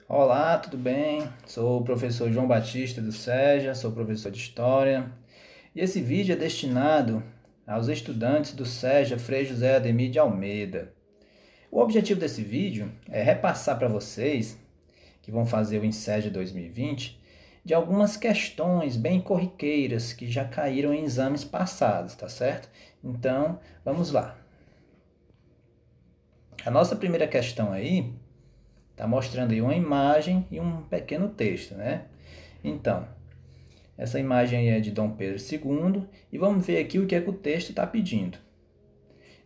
Olá, tudo bem? Sou o professor João Batista do SEJA, sou professor de História. E esse vídeo é destinado aos estudantes do SEJA Frei José Ademir de Almeida. O objetivo desse vídeo é repassar para vocês, que vão fazer o INSEJA 2020, de algumas questões bem corriqueiras que já caíram em exames passados, tá certo? Então, vamos lá. A nossa primeira questão aí está mostrando aí uma imagem e um pequeno texto, né? Então, essa imagem aí é de Dom Pedro II e vamos ver aqui o que é que o texto está pedindo.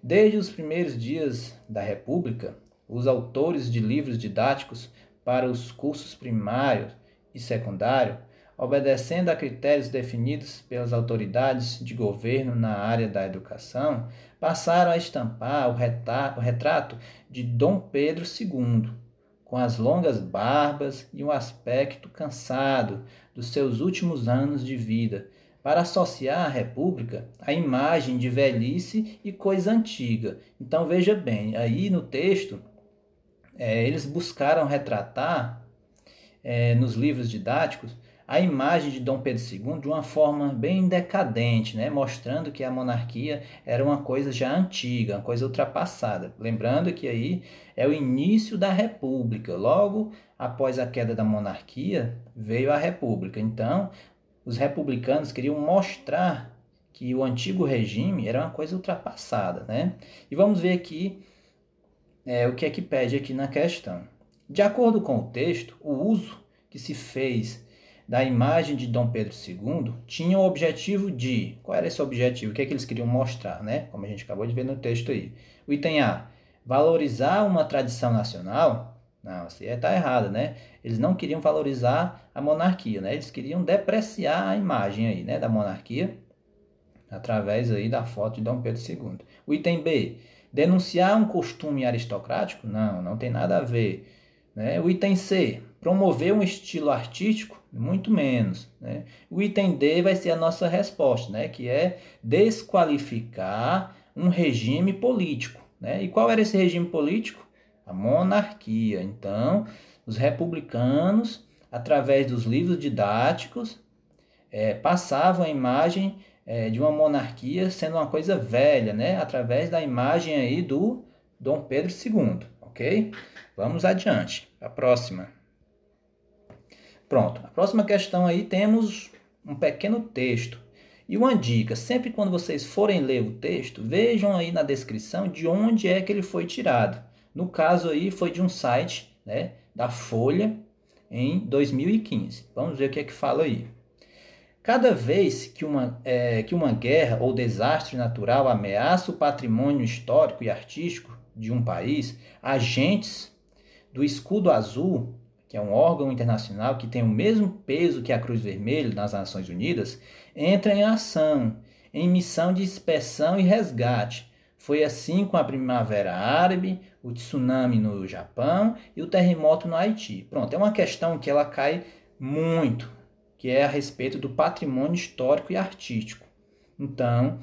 Desde os primeiros dias da República, os autores de livros didáticos para os cursos primário e secundário, obedecendo a critérios definidos pelas autoridades de governo na área da educação, passaram a estampar o retrato de Dom Pedro II, com as longas barbas e um aspecto cansado dos seus últimos anos de vida, para associar a República à imagem de velhice e coisa antiga. Então veja bem, aí no texto eles buscaram retratar nos livros didáticos a imagem de Dom Pedro II de uma forma bem decadente, né? Mostrando que a monarquia era uma coisa já antiga, uma coisa ultrapassada. Lembrando que aí é o início da República. Logo após a queda da monarquia, veio a República. Então, os republicanos queriam mostrar que o antigo regime era uma coisa ultrapassada, né? E vamos ver aqui o que é que pede aqui na questão. De acordo com o texto, o uso que se fez da imagem de Dom Pedro II tinha o objetivo de... Qual era esse objetivo? O que é que eles queriam mostrar, né? Como a gente acabou de ver no texto aí. O item A, valorizar uma tradição nacional. Não, isso aí está errado, né? Eles não queriam valorizar a monarquia, né? Eles queriam depreciar a imagem aí, né, da monarquia através aí da foto de Dom Pedro II. O item B, denunciar um costume aristocrático? Não, não tem nada a ver. Né? O item C, promover um estilo artístico? Muito menos. Né? O item D vai ser a nossa resposta, né? Que é desqualificar um regime político. Né? E qual era esse regime político? A monarquia. Então, os republicanos, através dos livros didáticos, passavam a imagem de uma monarquia sendo uma coisa velha, né? Através da imagem aí do Dom Pedro II, ok? Vamos adiante. A próxima. Pronto. A próxima questão aí temos um pequeno texto. E uma dica, sempre quando vocês forem ler o texto, vejam aí na descrição de onde é que ele foi tirado. No caso aí foi de um site, né, da Folha em 2015. Vamos ver o que é que fala aí. Cada vez que uma guerra ou desastre natural ameaça o patrimônio histórico e artístico de um país, agentes do Escudo Azul, que é um órgão internacional que tem o mesmo peso que a Cruz Vermelha nas Nações Unidas, entram em ação, em missão de inspeção e resgate. Foi assim com a Primavera Árabe, o tsunami no Japão e o terremoto no Haiti. Pronto, é uma questão que ela cai muito, que é a respeito do patrimônio histórico e artístico. Então,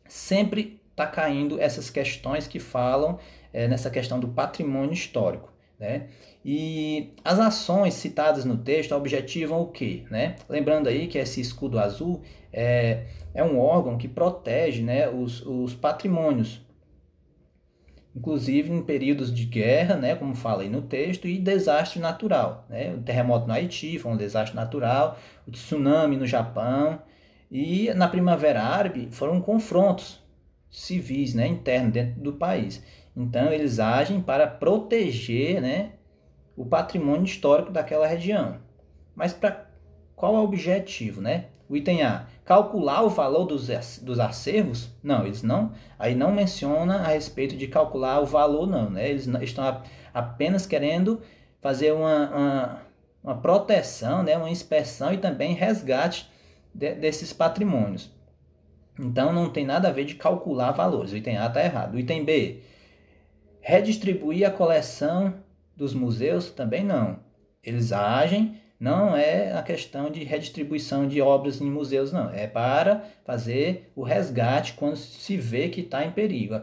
sempre está caindo essas questões que falam nessa questão do patrimônio histórico. Né? E as ações citadas no texto objetivam o quê? Né? Lembrando aí que esse escudo azul é um órgão que protege, né, os patrimônios, inclusive em períodos de guerra, né, como fala aí no texto, e desastre natural. Né? O terremoto no Haiti foi um desastre natural, o tsunami no Japão, e na Primavera Árabe foram confrontos civis, né, internos dentro do país. Então eles agem para proteger, né, o patrimônio histórico daquela região. Mas para qual é o objetivo, né? O item A, calcular o valor dos acervos? Não, eles não, aí não menciona a respeito de calcular o valor não, né? Eles estão apenas querendo fazer uma proteção, né? Uma inspeção e também resgate desses patrimônios. Então não tem nada a ver de calcular valores, o item A está errado. O item B, redistribuir a coleção dos museus? Também não. Eles agem, não é a questão de redistribuição de obras em museus, não. É para fazer o resgate quando se vê que está em perigo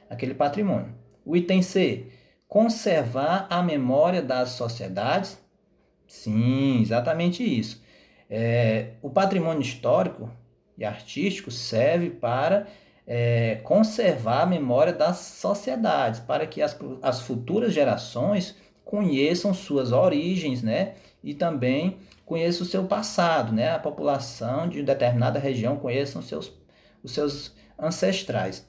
aquele patrimônio. O item C, conservar a memória das sociedades? Sim, exatamente isso. O patrimônio histórico e artístico serve para conservar a memória das sociedades, para que as futuras gerações conheçam suas origens, né? E também conheçam o seu passado, né? A população de determinada região conheça os seus ancestrais.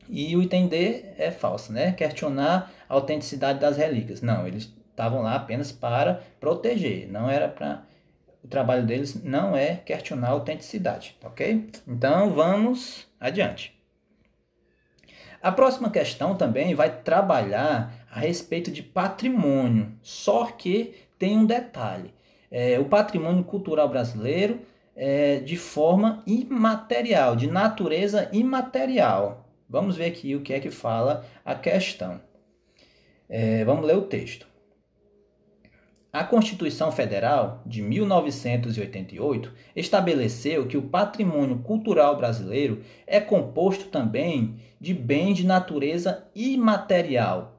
E o item D é falso, né? Questionar a autenticidade das relíquias. Não, eles estavam lá apenas para proteger, não era para... O trabalho deles não é questionar a autenticidade, ok? Então vamos adiante. A próxima questão também vai trabalhar a respeito de patrimônio, só que tem um detalhe. O patrimônio cultural brasileiro é de forma imaterial, de natureza imaterial. Vamos ver aqui o que é que fala a questão. Vamos ler o texto. A Constituição Federal de 1988 estabeleceu que o patrimônio cultural brasileiro é composto também de bens de natureza imaterial,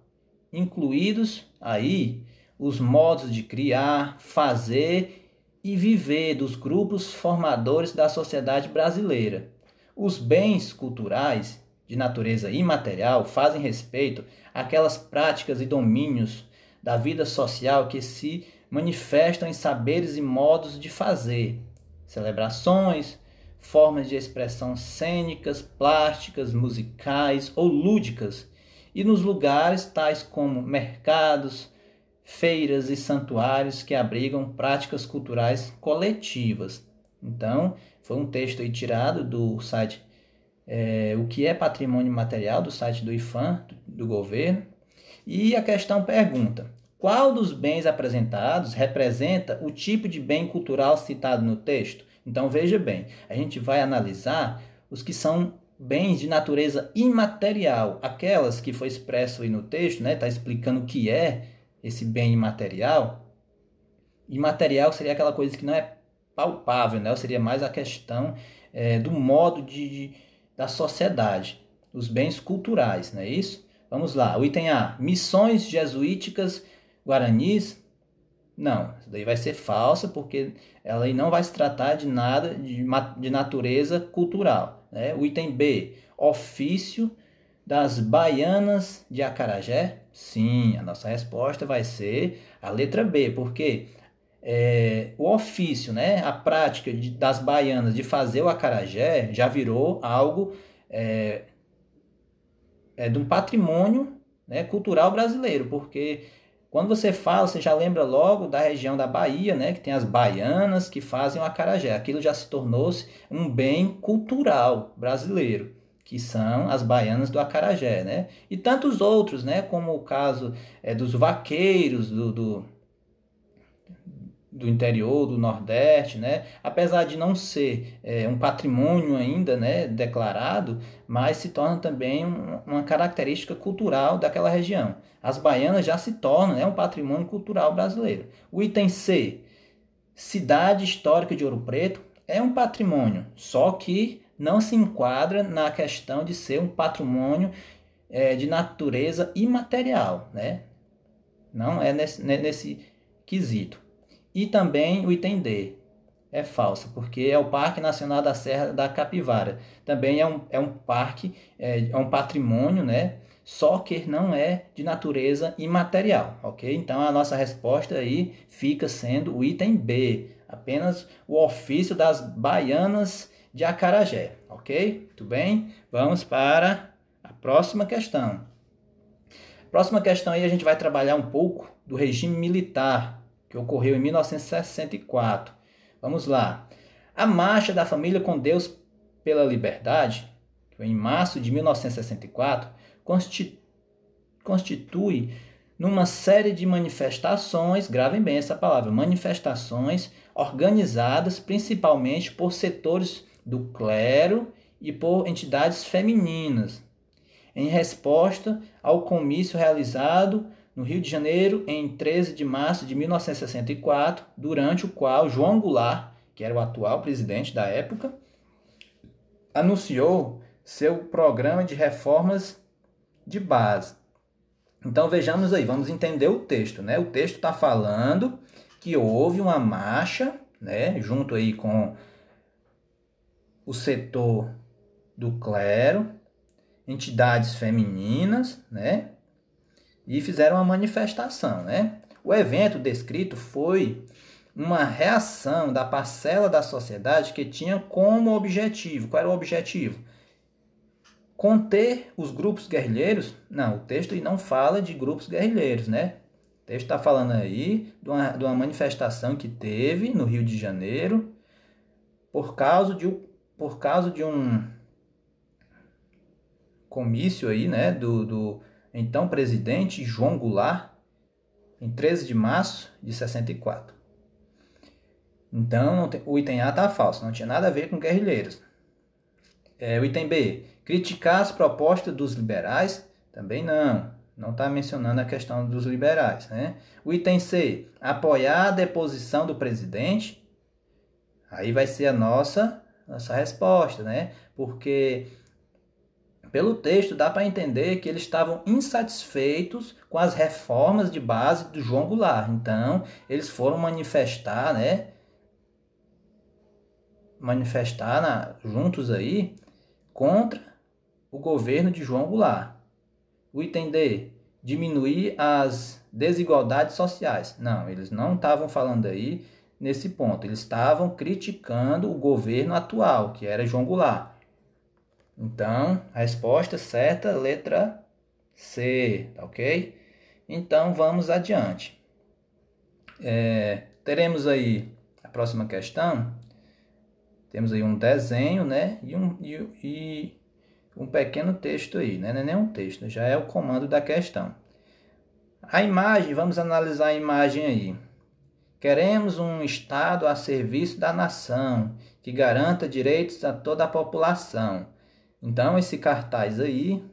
incluídos aí os modos de criar, fazer e viver dos grupos formadores da sociedade brasileira. Os bens culturais de natureza imaterial fazem respeito àquelas práticas e domínios da vida social que se manifestam em saberes e modos de fazer, celebrações, formas de expressão cênicas, plásticas, musicais ou lúdicas, e nos lugares tais como mercados, feiras e santuários que abrigam práticas culturais coletivas. Então, foi um texto aí tirado do site O que é Patrimônio Material, do site do IPHAN, do governo. E a questão pergunta: qual dos bens apresentados representa o tipo de bem cultural citado no texto? Então veja bem, a gente vai analisar os que são bens de natureza imaterial, aquelas que foi expresso aí no texto, né? Está explicando o que é esse bem imaterial. Imaterial seria aquela coisa que não é palpável, né? Ou seria mais a questão do modo da sociedade, os bens culturais, não é isso? Vamos lá, o item A, missões jesuíticas guaranis. Não, isso daí vai ser falsa, porque ela aí não vai se tratar de nada de natureza cultural, né? O item B, ofício das baianas de acarajé. Sim, a nossa resposta vai ser a letra B, porque o ofício, né, a prática das baianas de fazer o acarajé já virou algo de um patrimônio, né, cultural brasileiro, porque quando você fala, você já lembra logo da região da Bahia, né, que tem as baianas que fazem o acarajé. Aquilo já se tornou-se um bem cultural brasileiro, que são as baianas do acarajé, né? E tantos outros, né, como o caso dos vaqueiros do interior, do Nordeste, né? Apesar de não ser um patrimônio ainda, né, declarado, mas se torna também uma característica cultural daquela região. As baianas já se tornam, né, um patrimônio cultural brasileiro. O item C, cidade histórica de Ouro Preto, é um patrimônio, só que não se enquadra na questão de ser um patrimônio de natureza imaterial, né? Não é nesse quesito. E também o item D é falso, porque é o Parque Nacional da Serra da Capivara. Também é um parque, é um patrimônio, né? Só que não é de natureza imaterial, ok? Então a nossa resposta aí fica sendo o item B, apenas o ofício das baianas de acarajé, ok? Muito bem, vamos para a próxima questão. Próxima questão aí a gente vai trabalhar um pouco do regime militar, que ocorreu em 1964. Vamos lá. A Marcha da Família com Deus pela Liberdade, que foi em março de 1964, constitui numa série de manifestações, gravem bem essa palavra, manifestações organizadas principalmente por setores do clero e por entidades femininas, em resposta ao comício realizado no Rio de Janeiro em 13 de março de 1964, durante o qual João Goulart, que era o atual presidente da época, anunciou seu programa de reformas de base. Então vejamos aí, vamos entender o texto, né? O texto está falando que houve uma marcha, né, junto aí com o setor do clero, entidades femininas, né, e fizeram uma manifestação, né? O evento descrito foi uma reação da parcela da sociedade que tinha como objetivo, qual era o objetivo? Conter os grupos guerrilheiros. Não, o texto não fala de grupos guerrilheiros, né? O texto está falando aí de uma manifestação que teve no Rio de Janeiro por causa de um comício aí, né, do então presidente João Goulart, em 13 de março de 64. Então, o item A está falso, não tinha nada a ver com guerrilheiros. O item B, criticar as propostas dos liberais, também não está mencionando a questão dos liberais, né? O item C, apoiar a deposição do presidente, aí vai ser a nossa resposta, né? Porque pelo texto dá para entender que eles estavam insatisfeitos com as reformas de base do João Goulart. Então, eles foram manifestar, né? Juntos aí contra o governo de João Goulart. O item D, diminuir as desigualdades sociais. Não, eles não estavam falando aí nesse ponto. Eles estavam criticando o governo atual, que era João Goulart. Então, a resposta certa, letra C, tá ok? Então, vamos adiante. Teremos aí a próxima questão. Temos aí um desenho, né? E um pequeno texto aí, né? Não é nem um texto, já é o comando da questão. A imagem, vamos analisar a imagem aí. Queremos um Estado a serviço da nação, que garanta direitos a toda a população. Então, esse cartaz aí,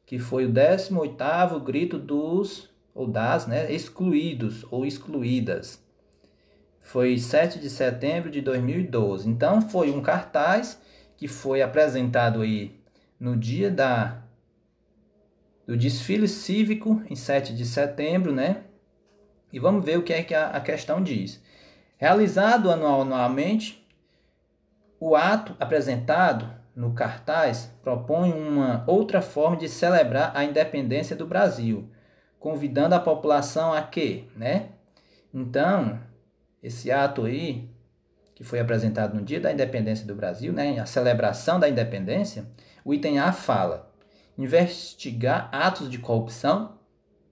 que foi o 18º grito dos, ou das, né, excluídos ou excluídas. Foi 7 de setembro de 2012. Então, foi um cartaz que foi apresentado aí no dia do desfile cívico, em 7 de setembro, né? E vamos ver o que é que a questão diz. Realizado anualmente, o ato apresentado no cartaz propõe uma outra forma de celebrar a independência do Brasil, convidando a população a quê, né? Então, esse ato aí, que foi apresentado no dia da independência do Brasil, né, a celebração da independência, o item A fala: investigar atos de corrupção?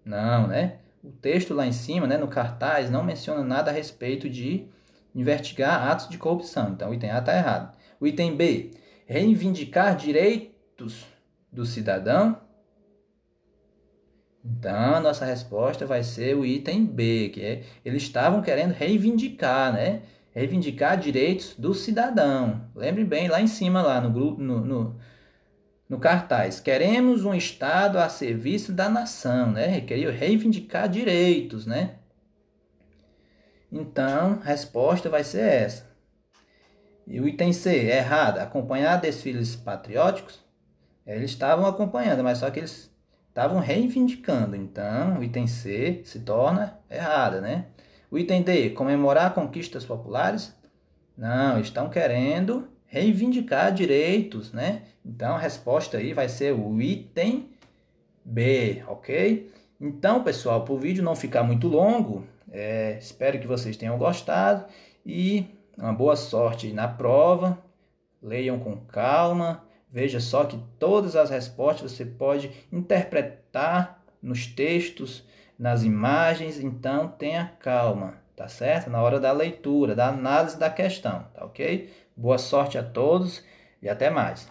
Não, né? O texto lá em cima, né, no cartaz, não menciona nada a respeito de investigar atos de corrupção. Então, o item A está errado. O item B, reivindicar direitos do cidadão? Então, a nossa resposta vai ser o item B, que é, eles estavam querendo reivindicar, né? Reivindicar direitos do cidadão. Lembre bem, lá em cima, lá no grupo, no cartaz, queremos um Estado a serviço da nação, né? Queria reivindicar direitos, né? Então, a resposta vai ser essa. E o item C, errado, acompanhar desfiles patrióticos? Eles estavam acompanhando, mas só que eles estavam reivindicando. Então, o item C se torna errado, né? O item D, comemorar conquistas populares? Não, estão querendo reivindicar direitos, né? Então, a resposta aí vai ser o item B, ok? Então, pessoal, para o vídeo não ficar muito longo, espero que vocês tenham gostado e uma boa sorte na prova. Leiam com calma. Veja só que todas as respostas você pode interpretar nos textos, nas imagens, então tenha calma, tá certo? Na hora da leitura, da análise da questão, tá ok? Boa sorte a todos e até mais.